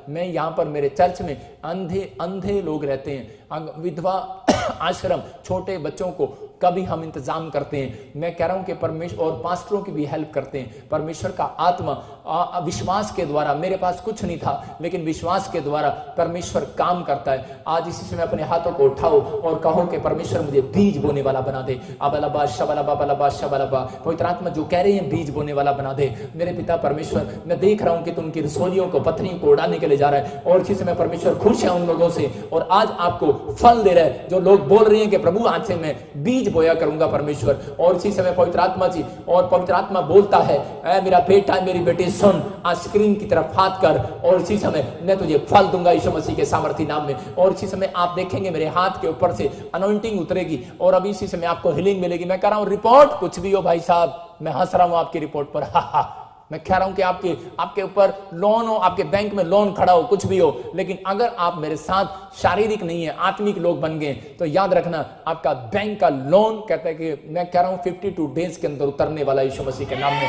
मैं यहाँ पर मेरे चर्च में अंधे लोग रहते हैं, विधवा आश्रम, छोटे बच्चों को कभी हम इंतजाम करते हैं। मैं कह रहा हूं कि परमेश्वर और पास्टरों की भी हेल्प करते हैं। परमेश्वर का आत्मा विश्वास के द्वारा, मेरे पास कुछ नहीं था लेकिन विश्वास के द्वारा परमेश्वर काम करता है। आज इसी समय अपने हाथों को उठाओ और कहो कि परमेश्वर मुझे बीज बोने वाला बना दे। अबलबा शबलबा बलबा शबलबा, पवित्र आत्मा जो कह रहे हैं बीज बोने वाला बना दे। मेरे पिता परमेश्वर, मैं देख रहा हूं कि तुम उनकी रसोलियों को, पत्थरियों को उड़ाने के लिए जा रहा है और इसी समय परमेश्वर खुश है उन लोगों से और आज आपको फल दे रहा है। जो लोग बोल रहे हैं कि प्रभु आज से मैं बीज बोया करूंगा परमेश्वर, और इसी समय पवित्र आत्मा जी, और पवित्र आत्मा बोलता है ऐ मेरा बेटा मेरी बेटी सुन, आज स्क्रीन की तरफ हाथ कर और इसी समय मैं तुझे फल दूंगा यीशु मसीह के सामर्थी नाम में। और इसी समय आप देखेंगे मेरे हाथ के ऊपर से अनॉइंटिंग उतरेगी और अभी इसी समय आपको हीलिंग मिलेगी। मैं कह रहा हूं रिपोर्ट कुछ भी हो भाई साहब, मैं हंस रहा हूं आपकी रिपोर्ट पर, हा हा। मैं कह रहा हूं कि आपके ऊपर लोन हो, आपके बैंक में लोन खड़ा हो, कुछ भी हो, लेकिन अगर आप मेरे साथ शारीरिक नहीं है, आत्मिक लोग बन गए तो याद रखना आपका बैंक का लोन, कहता है कि मैं कह रहा हूं 52 डेज के अंदर उतरने वाला यीशु मसीह के नाम में।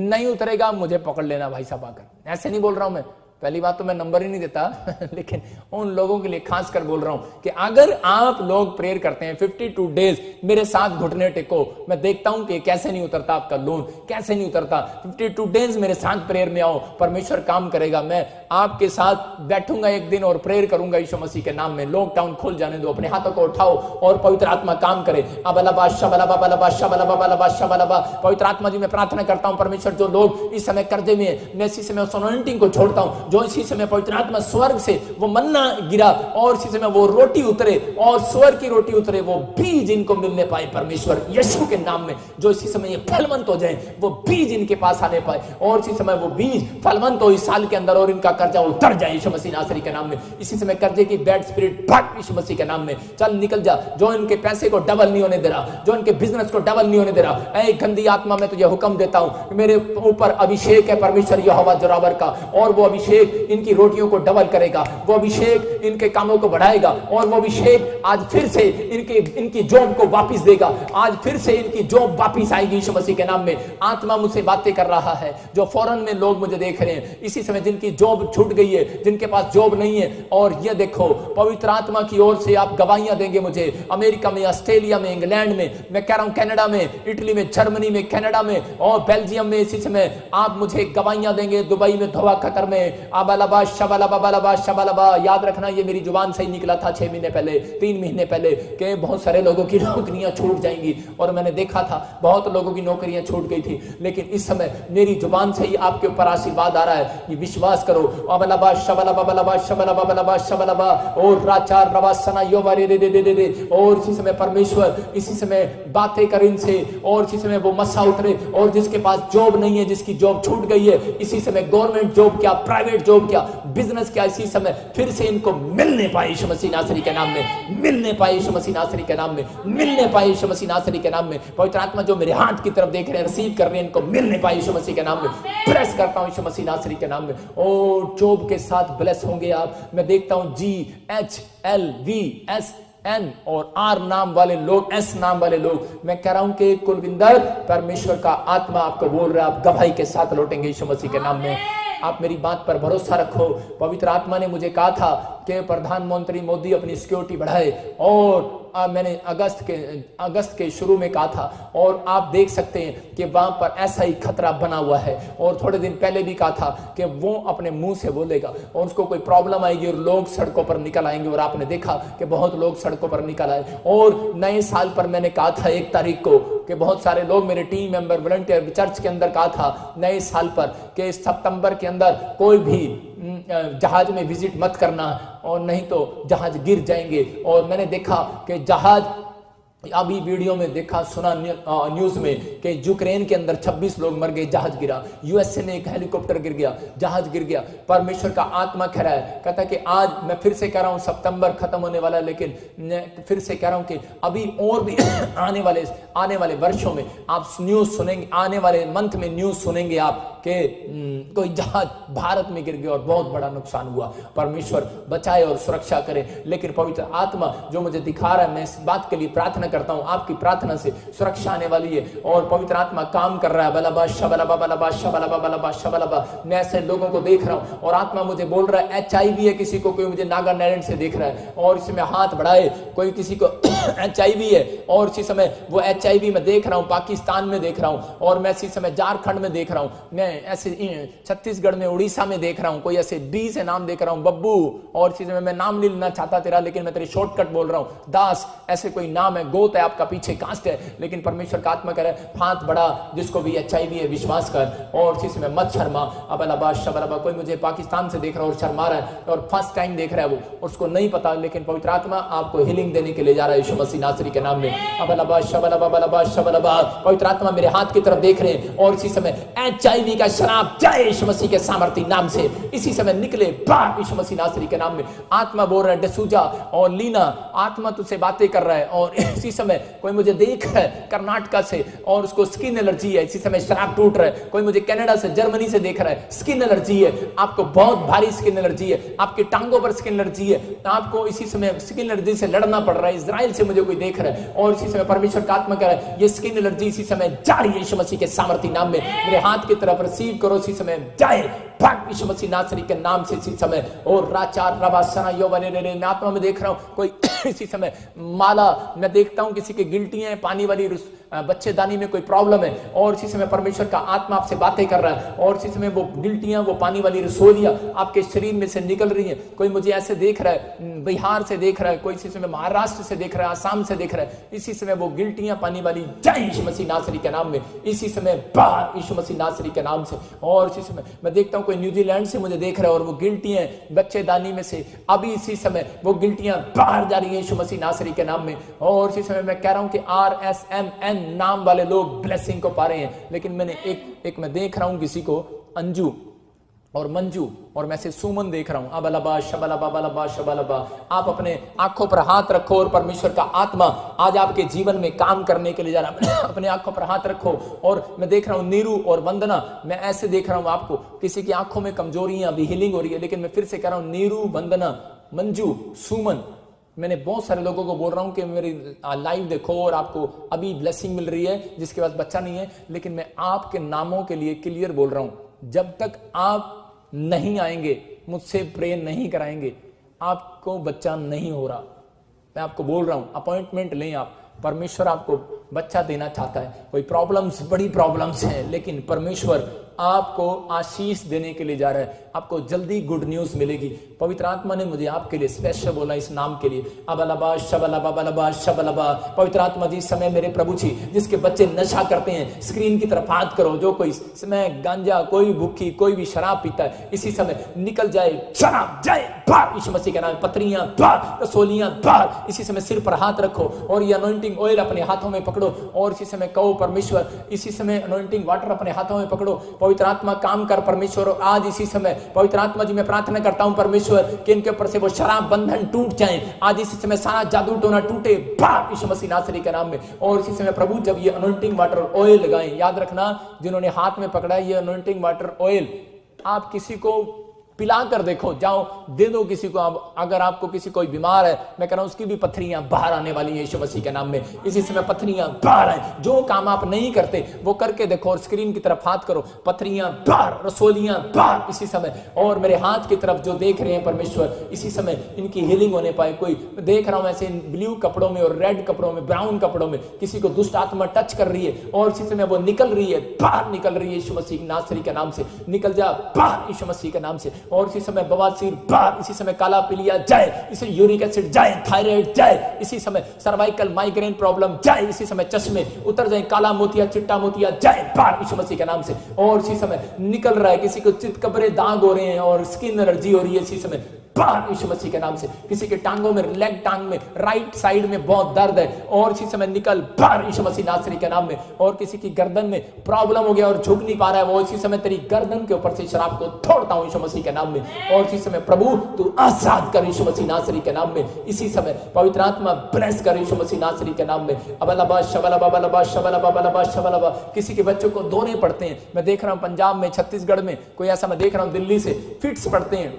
नहीं उतरेगा मुझे पकड़ लेना भाई साहब आकर, ऐसे नहीं बोल रहा हूं मैं। पहली बात तो मैं नंबर ही नहीं देता लेकिन उन लोगों के लिए खास कर बोल रहा हूं कि अगर आप लोग प्रेयर करते हैं 52 डेज मेरे साथ घुटने टेको, मैं देखता हूं कि कैसे नहीं उतरता आपका लोन, कैसे नहीं उतरता। 52 डेज मेरे साथ प्रेयर में आओ, परमेश्वर काम करेगा। मैं आपके साथ बैठूंगा एक दिन और प्रेयर करूंगा यीशु मसीह के नाम में। लॉकडाउन खोल जाने दो, अपने हाथों को उठाओ और पवित्र आत्मा काम करे। अबलबा शबलबा बलबा शबलबा बलबा शबलबा, पवित्र आत्मा जी मैं प्रार्थना करता हूं परमेश्वर, जो लोग इस समय कर्जे में, मैं इसी समय अनॉइंटिंग को छोड़ता हूं। जो इसी समय पवित्र आत्मा स्वर्ग से वो मन्ना गिरा और इसी समय वो रोटी उतरे और स्वर्ग की रोटी उतरे, वो बीज इनको मिलने पाए परमेश्वर यीशु के नाम में। जो इसी समय ये फलवंत हो जाए, वो बीज इनके पास आने पाए और इसी समय वो बीज फलवंत हो इस साल के अंदर और इनका कर्जा उतर जाए यीशु मसीह नासरी के नाम में। इसी समय कर्जे की बैड स्पिरिट भाग यीशु मसीह के नाम में, चल निकल जा। जो इनके पैसे को डबल नहीं होने दे रहा, जो इनके बिजनेस को डबल नहीं होने दे रहा, ऐ गंदी आत्मा मैं तुझे हुक्म देता हूं, मेरे ऊपर अभिषेक है परमेश्वर यहोवा जोरावर का, और वो अभिषेक इनकी रोटियों को डबल करेगा, वो अभिषेक इनके कामों को बढ़ाएगा और वो अभिषेक आज फिर से इनकी जॉब को वापस देगा। आज फिर से इनकी जॉब वापस आएगी यीशु मसीह के नाम में। आत्मा मुझसे बातें कर रहा है, जो फॉरेन में लोग मुझे देख रहे हैं इसी समय, जिनकी जॉब छूट गई है, जिनके पास जॉब नहीं है, और ये देखो पवित्र आत्मा की ओर से आप गवाहियां देंगे मुझे, अमेरिका में, ऑस्ट्रेलिया में, इंग्लैंड में, मैं कह रहा हूं कनाडा में, इटली में, जर्मनी में, कनाडा में और बेल्जियम में, इसी समय आप मुझे गवाहियां देंगे, दुबई में, धोवा कतर में, अबलबा शबलबा बलबा शबलबा। याद रखना ये मेरी जुबान से ही निकला था 6 महीने पहले, 3 महीने पहले, कि बहुत सारे लोगों की नौकरियां छूट जाएंगी, और मैंने देखा था बहुत लोगों की नौकरियां छूट गई थी, लेकिन इस समय मेरी जुबान से ही आपके ऊपर आशीर्वाद आ रहा है, ये विश्वास करो। अबलबा शबलबा बलबा शबलबा बलबा शबलबा और राचार रवासना योवारे रे रे रे रे, और इसी समय परमेश्वर इसी समय बातें कर इनसे, और इसी समय वो मसा उतरे, और जिसके पास जॉब नहीं है, जिसकी जॉब छूट गई है, इसी समय गवर्नमेंट जॉब क्या, प्राइवेट जॉब क्या, बिजनेस क्या, इसी समय फिर से इनको मिलने पाए यीशु मसीह नासरी के नाम में, मिलने पाए यीशु मसीह नासरी के नाम में, मिलने पाए यीशु मसीह नासरी के नाम में। पवित्र आत्मा जो मेरे हाथ की तरफ देख रहे हैं, रिसीव कर रहे हैं, इनको मिलने पाए यीशु मसीह के नाम में। प्रेस करता हूं यीशु मसीह नासरी के नाम में, और जॉब के साथ ब्लेस होंगे आप। मैं देखता हूं GHLVSN और R नाम वाले लोग, S नाम वाले लोग, मैं कह रहा हूं कि कुलविंदर परमेश्वर का आत्मा आपको बोल रहा है, आप गवाही के साथ लौटेंगे यीशु मसीह के नाम में। आप मेरी बात पर भरोसा रखो। पवित्र आत्मा ने मुझे कहा था कि प्रधानमंत्री मोदी अपनी सिक्योरिटी बढ़ाए, और मैंने अगस्त के शुरू में कहा था, और आप देख सकते हैं कि वहां पर ऐसा ही खतरा बना हुआ है। और थोड़े दिन पहले भी कहा था कि वो अपने मुंह से बोलेगा और उसको कोई प्रॉब्लम आएगी और लोग सड़कों पर निकल आएंगे, और आपने देखा कि बहुत लोग सड़कों पर निकल आए। और नए साल पर मैंने कहा था 1 तारीख को कि बहुत सारे लोग, मेरे टीम मेंबर, वॉलंटियर चर्च के अंदर कहा था नए साल पर कि सितंबर के अंदर कोई भी जहाज में विजिट मत करना, और नहीं तो जहाज गिर जाएंगे। और मैंने देखा कि जहाज, अभी वीडियो में देखा, सुना न्यूज में कि यूक्रेन के अंदर 26 लोग मर गए, जहाज गिरा। यूएसए में एक हेलीकॉप्टर गिर गया, जहाज गिर गया। परमेश्वर का आत्मा कह रहा है, कहता है कि आज मैं फिर से कह रहा हूं सितंबर खत्म होने वाला है, लेकिन फिर से कह रहा हूं कि अभी और भी आने वाले वर्षों में आप न्यूज सुनेंगे, आने वाले मंथ में न्यूज सुनेंगे आप कि कोई जहाज भारत में गिर गया और बहुत बड़ा नुकसान हुआ। परमेश्वर बचाए और सुरक्षा करे। लेकिन पवित्र आत्मा जो मुझे दिखा रहा है, मैं इस बात के लिए प्रार्थना करता हूं आपकी प्रार्थना से सुरक्षा आने वाली है और पवित्र आत्मा काम कर रहा है। बलबा शबलबा बलबा शबलबा बलबा शबलबा। मैं ऐसे लोगों को देख रहा हूं और आत्मा मुझे बोल रहा है HIV है किसी को, कोई मुझे नागालैंड से देख रहा है और इसी समय हाथ बढ़ाए, कोई किसी को HIV है और इसी समय वो HIV में देख रहा हूं, पाकिस्तान में देख रहा हूं और मैं इसी समय झारखंड में देख रहा हूं, मैं ऐसे छत्तीसगढ़ में, उड़ीसा में देख रहा हूं, कोई ऐसे बी से नाम देख रहा हूं, बब्बू, और इसी समय मैं नाम नहीं लेना चाहता तेरा, लेकिन मैं तेरे शॉर्टकट बोल रहा हूं, दास, ऐसे कोई नाम है, गोत है आपका, पीछे कास्ट है, लेकिन परमेश्वर का आत्मा कह रहा है हाथ बढ़ा, जिसको भी HIV है विश्वास कर और इसी समय मत शर्मा। अबलबा शबलबा। कोई मुझे पाकिस्तान से देख रहा है और शर्मा रहा है और फर्स्ट टाइम देख रहा है वो, उसको नहीं पता, लेकिन पवित्र आत्मा आपको हीलिंग देने के लिए जा रहा है यीशु मसीह नासरी के नाम में। अबलबा शबलबा बलबा शबलबा। पवित्र आत्मा मेरे हाथ की तरफ देख रहे हैं और इसी समय HIV का शराब जाए यीशु मसीह के सामर्थ्य नाम से, इसी समय निकले बाहर यीशु मसीह नासरी के नाम में। आत्मा बोल रहा है डसूजा और लीना, आत्मा तुझसे बातें कर रहा है और इसी समय कोई मुझे देख रहा है कर्नाटका से और उसको स्किन एलर्जी है, इसी समय शराब टूट रहा है। कोई मुझे कनाडा से, जर्मनी से देख रहा है, स्किन एलर्जी है, आपको बहुत भारी स्किन एलर्जी है, आपके टांगों पर स्किन एलर्जी है, आपको इसी समय स्किन एलर्जी से लड़ना पड़ रहा है। इजराइल से मुझे कोई देख रहा है और इसी समय परमेश्वर का आत्मा कह रहा है ये स्किन एलर्जी इसी समय जारी है यीशु मसीह के सामर्थ्य नाम में। मेरे हाथ की तरफ रिसीव करो, इसी समय जाए भाग यीशु मसीह नासरी के नाम से इसी समय। और राचार रबासना योवने रे, मैं आत्मा में देख रहा हूं कोई इसी समय माला, मैं देखता हूं किसी के गिल्टियां हैं, पानी वाली बच्चेदानी में कोई प्रॉब्लम है और इसी समय परमेश्वर का आत्मा आपसे बातें कर रहा है और इसी समय वो गिल्टियां, वो पानी वाली रसोलियां आपके शरीर में से निकल रही है। कोई मुझे ऐसे देख रहा है, बिहार से देख रहा है, कोई इसी समय महाराष्ट्र से देख रहा है, आसाम से देख रहा है, इसी समय वो गिल्टियां पानी वाली जाए यीशु मसीह नासरी के नाम में, इसी समय बाहर यीशु मसीह नासरी के नाम से। और इसी समय मैं देखता हूं कोई न्यूजीलैंड से मुझे देख रहा है और वो गिल्टियां बच्चेदानी में से अभी इसी समय वो गिल्टियां बाहर जा रही है यीशु मसीह नासरी के नाम में। और इसी समय मैं कह रहा हूं कि RSMN नाम वाले लोग ब्लेसिंग को पा रहे हैं, लेकिन मैंने एक मैं देख रहा हूं किसी को अंजू और मंजू और मैं से सुमन देख रहा हूं। अबलबा शबलबा बलबा शबलबा। आप अपने आंखों पर हाथ रखो और परमेश्वर का आत्मा आज आपके जीवन में काम करने के लिए जा रहा है। अपने आंखों पर हाथ रखो और मैं देख रहा हूं नीरू और वंदना, मैं ऐसे देख रहा हूं आपको, किसी की आंखों में कमजोरियां भी हीलिंग हो रही है, लेकिन मैं फिर से कह रहा हूं नीरू, वंदना, मंजू, सुमन, मैंने बहुत सारे लोगों को बोल रहा हूं कि मेरी लाइव देखो और आपको अभी ब्लेसिंग मिल रही है जिसके पास बच्चा नहीं है, लेकिन मैं आपके नामों के लिए क्लियर बोल रहा हूं, जब तक आप नहीं आएंगे, मुझसे प्रे नहीं कराएंगे, आपको बच्चा नहीं हो रहा। मैं आपको बोल रहा हूं अपॉइंटमेंट लें आप, परमेश्वर आपको बच्चा देना चाहता है। कोई प्रॉब्लम्स, बड़ी प्रॉब्लम्स हैं, लेकिन परमेश्वर आपको आशीष देने के लिए जा रहा है, आपको जल्दी गुड न्यूज मिलेगी। पवित्र आत्मा ने मुझे आपके लिए स्पेशल बोला इस नाम के लिए। अबलबा शबलबा बलबा शबलबा। पवित्र आत्मा जी समय मेरे प्रभु जी, जिसके बच्चे नशा करते हैं स्क्रीन की तरफ हाथ करो, जो कोई समय गांजा, कोई भूखी, कोई भी शराब पीता है, इसी समय निकल जाए, शराब जाए बाहर यीशु मसीह के नाम। पत्रियां बाहर, रसोलियां बाहर, इसी समय सिर पर हाथ रखो और ये अनॉइंटिंग ऑयल अपने हाथों में पकड़ो और इसी समय कहो परमेश्वर, इसी समय अनॉइंटिंग वाटर अपने हाथों में पकड़ो। पवित्र आत्मा काम कर परमेश्वर। आज इसी समय पवित्र आत्मा जी मैं प्रार्थना करता हूं परमेश्वर कि इनके ऊपर से वो शराब बंधन टूट जाए। आज इसी समय सारा जादू टोना टूटे बाहर यीशु मसीह नासरी के नाम में। और इसी समय प्रभु जब ये अनॉइंटिंग वाटर ऑयल लगाएं, याद रखना जिन्होंने हाथ में पकड़ा है ये अनॉइंटिंग वाटर ऑयल, आप किसी को पिला कर देखो, जाओ दे दो किसी को। अगर आपको किसी कोई बीमार है, मैं कह रहा हूं उसकी भी पत्थरियां बाहर आने वाली है यीशु मसीह के नाम में। इसी समय पत्थरियां बाहर आए, जो काम आप नहीं करते वो करके देखो और स्क्रीन की तरफ हाथ करो, पत्थरियां बाहर, रसोलियां बाहर इसी समय। और मेरे हाथ की तरफ जो देख रहे हैं परमेश्वर, इसी समय इनकी हीलिंग होने पाए। कोई देख रहा हूं ऐसे ब्लू कपड़ों में और रेड कपड़ों में, ब्राउन कपड़ों में किसी को दुष्ट आत्मा टच कर रही है और इसी समय वो निकल रही है, बाहर निकल रही है यीशु मसीह नासरी के नाम से। निकल जा बाहर यीशु मसीह के नाम से। और इसी समय बवासीर बाहर, इसी समय काला पीलिया जाए, इसी यूरिक एसिड जाए, थायराइड जाए, इसी समय सर्वाइकल माइग्रेन प्रॉब्लम जाए, इसी समय चश्मे उतर जाए, काला मोतिया, चिट्टा मोतिया जाए बाहर यीशु मसीह के नाम से। और इसी समय निकल रहा है, किसी को चितकबरे दाग हो रहे हैं और स्किन एलर्जी हो रही है, इसी समय बाहर यीशु मसीह के नाम से। किसी के टांगों में, लेग टांग में, राइट साइड में बहुत दर्द है और इसी समय निकल बाहर यीशु मसीह नासरी के नाम में। और किसी की गर्दन में प्रॉब्लम हो गया और झुक नहीं पा रहा है, वो इसी समय तेरी गर्दन के ऊपर से शराब को तोड़ता हूं यीशु मसीह के नाम में। और इसी समय प्रभु तू आजाद कर यीशु मसीह नासरी के नाम में। इसी समय पवित्र आत्मा ब्लेस कर यीशु मसीह नासरी के नाम में। अबलबा शबलबा बलबा शबलबा बलबा शबलबा। किसी के बच्चों को दौरे पड़ते हैं, मैं देख रहा हूं पंजाब में, छत्तीसगढ़ में, कोई ऐसा मैं देख रहा हूं दिल्ली से फिट्स पड़ते हैं,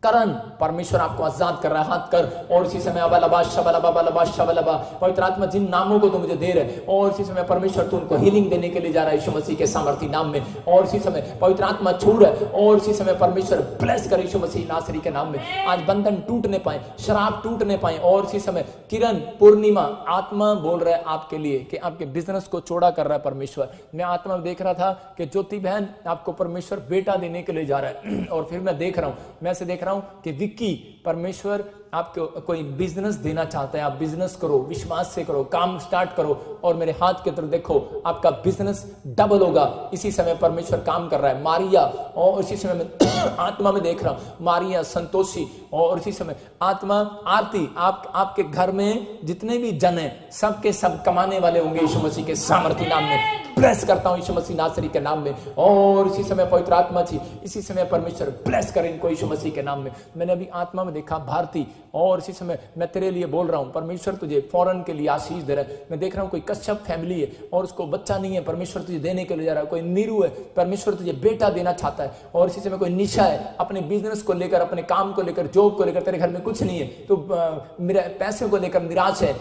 करण परमेश्वर आपको आजाद कर रहा है, हाथ कर। और इसी समय अबलबा शबलबा बलबा शबलबा, पवित्र आत्मा जिन नामों को तू मुझे दे रहे, और इसी समय परमेश्वर तू उनको हीलिंग देने के लिए जा रहा है यीशु मसीह के सामर्थी नाम में। और इसी समय पवित्र आत्मा छू रहा है, और इसी समय परमेश्वर ब्लेस करे यीशु मसीह नासरी के नाम में। आज बंधन टूटने पाए, शराब टूटने पाए। और इसी समय किरण पूर्णिमा आत्मा बोल रहा है आपके लिए कि आपके बिजनेस को चौड़ा कर रहा है परमेश्वर। मैं आत्मा में देख रहा था कि ज्योति बहन आपको परमेश्वर बेटा देने के लिए जा रहा है। और फिर मैं देख रहा हूं, मैं से देख रहा हूं कि विक्की परमेश्वर आपको कोई बिजनेस देना चाहता है। आप बिजनेस करो, विश्वास से करो, काम स्टार्ट करो, और मेरे हाथ की तरफ देखो, आपका बिजनेस डबल होगा। इसी समय परमेश्वर काम कर रहा है। मारिया, और इसी समय मैं आत्मा में देख रहा हूं मारिया, संतोषी, और इसी समय आत्मा आरती, आपके घर में जितने भी जन हैं सबके सब कमाने वाले होंगे यीशु मसीह के सामर्थी नाम में। ब्लेस करता हूं यीशु मसीह नासरी के नाम में। और इसी समय पवित्र आत्मा जी, इसी समय परमेश्वर ब्लेस करें इनको यीशु मसीह के नाम में। मैंने अभी आत्मा में देखा भारती, और इसी समय मैं तेरे लिए बोल रहा हूं परमेश्वर तुझे फौरन के लिए आशीष दे रहा है। मैं देख रहा हूं कोई कश्यप फैमिली है और उसको बच्चा नहीं है, परमेश्वर तुझे देने के लिए जा रहा है। कोई नीरू है, परमेश्वर तुझे बेटा देना चाहता है। और इसी समय कोई निशा है, अपने बिजनेस को लेकर, अपने काम को लेकर, जॉब को लेकर, तेरे घर में कुछ नहीं है, तो मेरा पैसे को लेकर निराश है।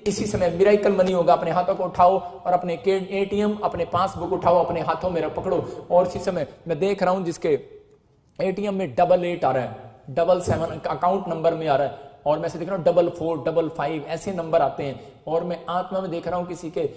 इसी समय मिरेकल मनी होगा। अपने हाथों को उठाओ और अपने ATM, अपने पासबुक उठाओ, अपने हाथों में पकड़ो। और इसी समय मैं देख रहा हूं जिसके ATM में 88 आ रहा है, 77 अकाउंट नंबर में आ रहा है, और मैं से देख रहा हूं 44, 55 ऐसे नंबर आते हैं। और मैं आत्मा में देख रहा हूं किसी के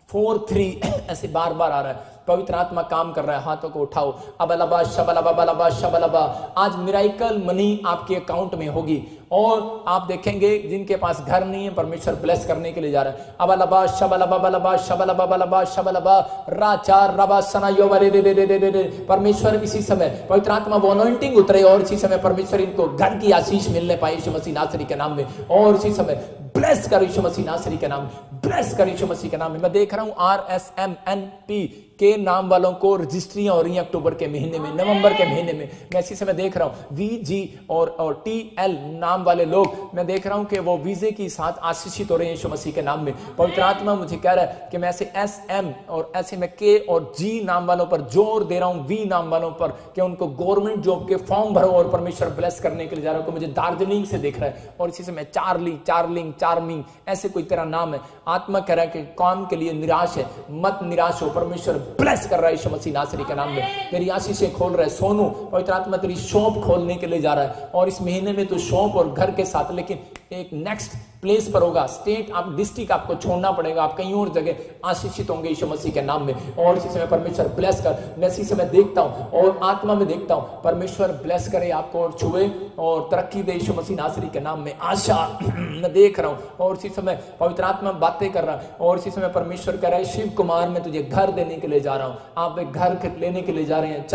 43 ऐसे बार बार आ रहा है। पवित्र आत्मा काम कर रहा है। हाथों को उठाओ। अबलबा शबलबा बलबा शबलबा, आज मिरेकल मनी आपके अकाउंट में होगी। और आप देखेंगे जिनके पास घर नहीं है, परमेश्वर ब्लेस करने के लिए जा रहा है। अबलबा शबलबा बलबा शबलबा बलबा शबलबा राचार रबा सनायो रे रे रे रे रे। परमेश्वर इसी समय पवित्र आत्मा वो अनॉइंटिंग उतरे, और इसी समय परमेश्वर इनको घर की आशीष मिलने पाए यीशु मसीह नासरी के नाम में। और इसी समय ब्लेस कर यीशु मसीह नासरी के नाम, ब्लेस कर यीशु मसीह के नाम में। मैं देख रहा हूं RSMNP के नाम वालों को रजिस्ट्रियां हो रही हैं अक्टूबर के महीने में, नवंबर के महीने में। मैं इसी समय देख रहा हूं VG और TL नाम वाले लोग, मैं देख रहा हूं कि वो वीजे के साथ आशीषित हो रहे हैं यीशु मसीह के नाम में। पवित्र आत्मा मुझे कह रहा है कि मैं ऐसे SM और ऐसे में K और G नाम वालों पर जोर दे रहा हूं, V नाम वालों पर, कि उनको गवर्नमेंट जॉब के फॉर्म भरो, और परमेश्वर ब्लेस करने के लिए जा रहा हूं। मुझे दार्जिलिंग से देख रहा है। और इसी समय चार्ली, चार्लिंग, चार्मिंग ऐसे कोई तेरा नाम है। आत्मा कह रहा है कि काम के लिए निराश है, मत निराश हो, परमेश्वर ब्लेस कर रहा है यीशु मसीह नासरी के नाम में। तेरी आशीषें खोल रहा है। सोनू, पवित्र आत्मा तेरी शॉप खोलने के लिए जा रहा है। और इस महीने में तो शॉप और घर के साथ, लेकिन एक नेक्स्ट प्लेस पर होगा, स्टेट, आप डिस्ट्रिक्ट आपको छोड़ना पड़ेगा, आप कहीं और जगह आशीषित होंगे यीशु मसीह के नाम में। और इसी समय परमेश्वर ब्लेस कर, मैं इसी समय देखता हूं और आत्मा में देखता हूं परमेश्वर ब्लेस करे आपको और छुए और तरक्की दे यीशु मसीह नासरी के नाम में। आशा मैं देख रहा हूं। और इसी समय पवित्र आत्मा बातें कर रहा है। और इसी समय परमेश्वर कह रहा है शिव कुमार मैं तुझे घर देने के लिए जा रहा हूं, आप एक घर लेने के लिए जा रहे हैं।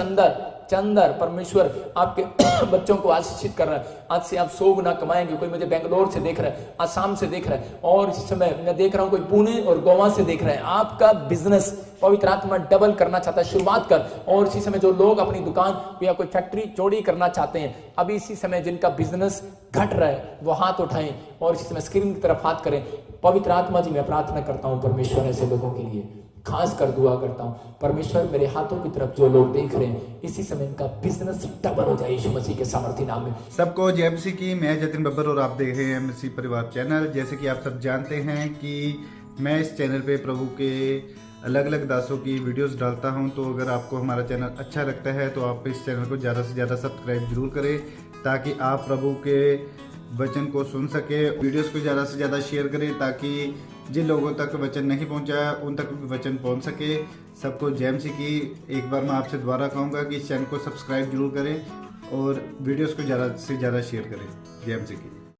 चंदर परमेश्वर आपके बच्चों को आशीषित कर रहा है। आज से आप 100 गुना कमाएंगे। कोई मुझे बेंगलोर से देख रहा है, आसाम से देख रहा है, और इस समय मैं देख रहा हूं कोई पुणे और गोवा से देख रहा है। आपका बिजनेस पवित्र आत्मा डबल करना चाहता है, शुरुआत कर। और इसी समय जो लोग अपनी दुकान या कोई फैक्ट्री चौड़ी करना चाहते हैं, अभी इसी समय जिनका बिजनेस घट रहा है वो हाथ उठाएं और इसी समय स्क्रीन की तरफ हाथ करें। पवित्र आत्मा जी मैं प्रार्थना करता हूं परमेश्वर ऐसे लोगों के लिए खास कर दुआ करता हूं। परमेश्वर मेरे हाथों की तरफ जो लोग देख रहे हैं, इसी समय इनका बिजनेस डबल हो जाए यीशु मसीह के सामर्थी नाम में। सबको जय मसीह की। मैं जतिन बब्बर और आप देख रहे हैं मसीह परिवार चैनल। जैसे कि आप सब जानते हैं कि मैं इस चैनल पे प्रभु के अलग अलग दासों की वीडियोस डालता हूं, तो अगर आपको हमारा चैनल अच्छा लगता है तो आप इस चैनल को ज़्यादा से ज़्यादा सब्सक्राइब जरूर करें, ताकि आप प्रभु के वचन को सुन सके। वीडियोस को ज़्यादा से ज़्यादा शेयर करें, ताकि जिन लोगों तक वचन नहीं पहुंचा उन तक भी वचन पहुंच सके। सबको जय मसीह की। एक बार मैं आपसे दोबारा कहूँगा कि इस चैनल को सब्सक्राइब जरूर करें और वीडियोस को ज़्यादा से ज़्यादा शेयर करें। जय मसीह की।